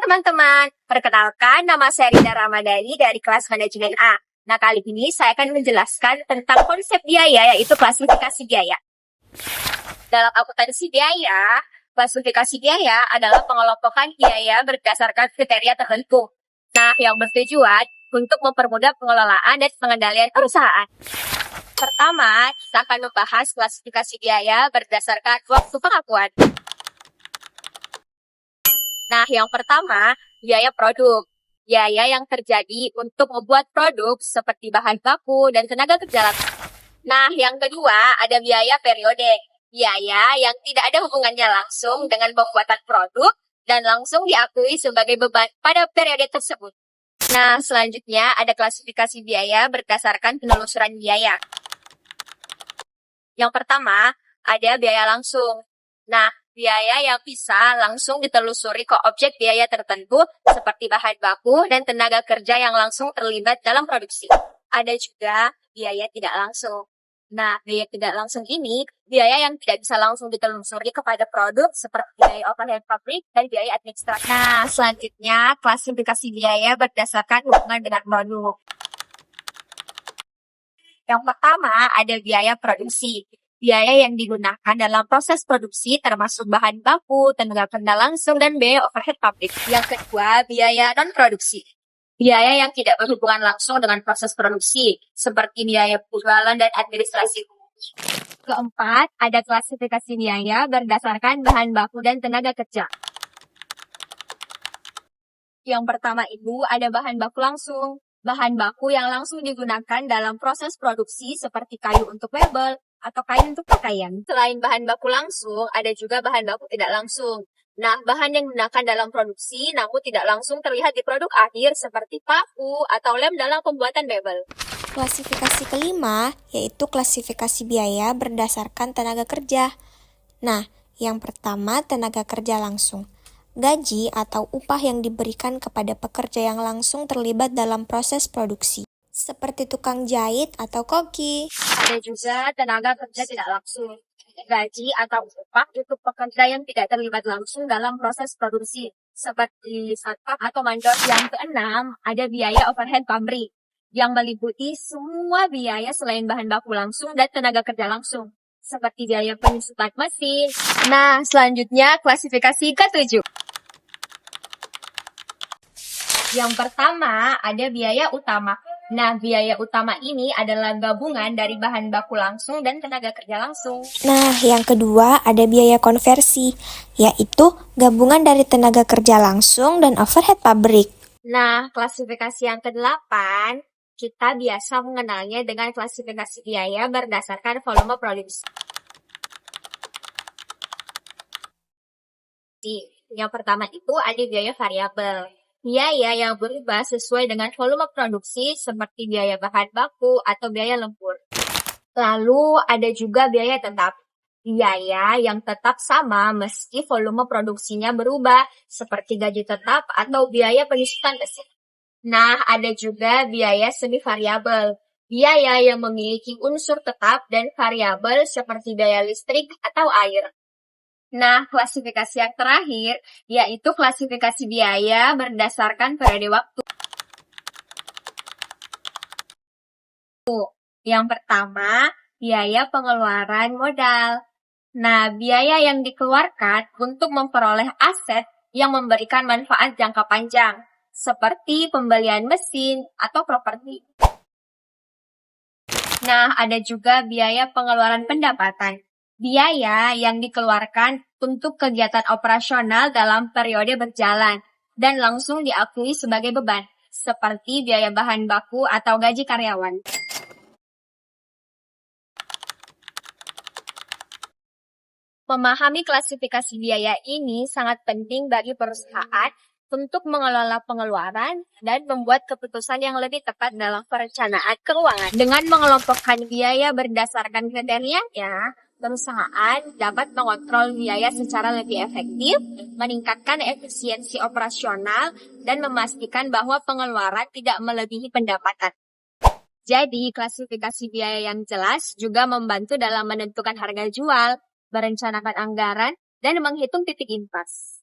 Halo teman-teman, perkenalkan nama saya Rida Ramadhani dari kelas manajemen A. Nah, kali ini saya akan menjelaskan tentang konsep biaya, yaitu klasifikasi biaya. Dalam akuntansi biaya, klasifikasi biaya adalah pengelompokan biaya berdasarkan kriteria tertentu. Nah, yang bertujuan untuk mempermudah pengelolaan dan pengendalian perusahaan. Pertama, kita akan membahas klasifikasi biaya berdasarkan waktu pengakuan. Nah, yang pertama, biaya produk. Biaya yang terjadi untuk membuat produk seperti bahan baku dan tenaga kerja langsung. Nah, yang kedua, ada biaya periode. Biaya yang tidak ada hubungannya langsung dengan pembuatan produk dan langsung diakui sebagai beban pada periode tersebut. Nah, selanjutnya ada klasifikasi biaya berdasarkan penelusuran biaya. Yang pertama, ada biaya langsung. Nah, biaya yang bisa langsung ditelusuri ke objek biaya tertentu seperti bahan baku dan tenaga kerja yang langsung terlibat dalam produksi. Ada juga biaya tidak langsung. Nah, biaya tidak langsung ini biaya yang tidak bisa langsung ditelusuri kepada produk seperti biaya overhead pabrik dan biaya administrasi. Nah, selanjutnya klasifikasi biaya berdasarkan hubungan dengan produk. Yang pertama ada biaya produksi. Biaya yang digunakan dalam proses produksi termasuk bahan baku, tenaga kerja langsung, dan biaya overhead pabrik. Yang kedua, biaya non-produksi. Biaya yang tidak berhubungan langsung dengan proses produksi, seperti biaya penjualan dan administrasi. Keempat, ada klasifikasi biaya berdasarkan bahan baku dan tenaga kerja. Yang pertama itu ada bahan baku langsung. Bahan baku yang langsung digunakan dalam proses produksi seperti kayu untuk mebel, atau kain untuk pakaian. Selain bahan baku langsung, ada juga bahan baku tidak langsung. Nah, bahan yang digunakan dalam produksi namun tidak langsung terlihat di produk akhir seperti paku atau lem dalam pembuatan mebel. Klasifikasi kelima yaitu klasifikasi biaya berdasarkan tenaga kerja. Nah, yang pertama tenaga kerja langsung. Gaji atau upah yang diberikan kepada pekerja yang langsung terlibat dalam proses produksi, seperti tukang jahit atau koki. Ada juga tenaga kerja tidak langsung. Gaji atau upah untuk pekerja yang tidak terlibat langsung dalam proses produksi, seperti satpam atau mandor. Yang keenam, ada biaya overhead pabrik, yang meliputi semua biaya selain bahan baku langsung dan tenaga kerja langsung, seperti biaya penyusutan mesin. Nah, selanjutnya klasifikasi ke-7. Yang pertama, ada biaya utama. Nah, biaya utama ini adalah gabungan dari bahan baku langsung dan tenaga kerja langsung. Nah, yang kedua ada biaya konversi, yaitu gabungan dari tenaga kerja langsung dan overhead pabrik. Nah, klasifikasi yang ke-8, kita biasa mengenalnya dengan klasifikasi biaya berdasarkan volume produksi. Yang pertama itu ada biaya variabel. Biaya yang berubah sesuai dengan volume produksi seperti biaya bahan baku atau biaya lembur. Lalu ada juga biaya tetap. Biaya yang tetap sama meski volume produksinya berubah seperti gaji tetap atau biaya penyusutan mesin. Nah, ada juga biaya semi variabel. Biaya yang memiliki unsur tetap dan variabel seperti biaya listrik atau air. Nah, klasifikasi yang terakhir yaitu klasifikasi biaya berdasarkan periode waktu. Yang pertama, biaya pengeluaran modal. Nah, biaya yang dikeluarkan untuk memperoleh aset yang memberikan manfaat jangka panjang, seperti pembelian mesin atau properti. Nah, ada juga biaya pengeluaran pendapatan. Biaya yang dikeluarkan untuk kegiatan operasional dalam periode berjalan dan langsung diakui sebagai beban, seperti biaya bahan baku atau gaji karyawan. Memahami klasifikasi biaya ini sangat penting bagi perusahaan untuk mengelola pengeluaran dan membuat keputusan yang lebih tepat dalam perencanaan keuangan. Dengan mengelompokkan biaya berdasarkan kriterianya, perusahaan dapat mengontrol biaya secara lebih efektif, meningkatkan efisiensi operasional, dan memastikan bahwa pengeluaran tidak melebihi pendapatan. Jadi, klasifikasi biaya yang jelas juga membantu dalam menentukan harga jual, merencanakan anggaran, dan menghitung titik impas.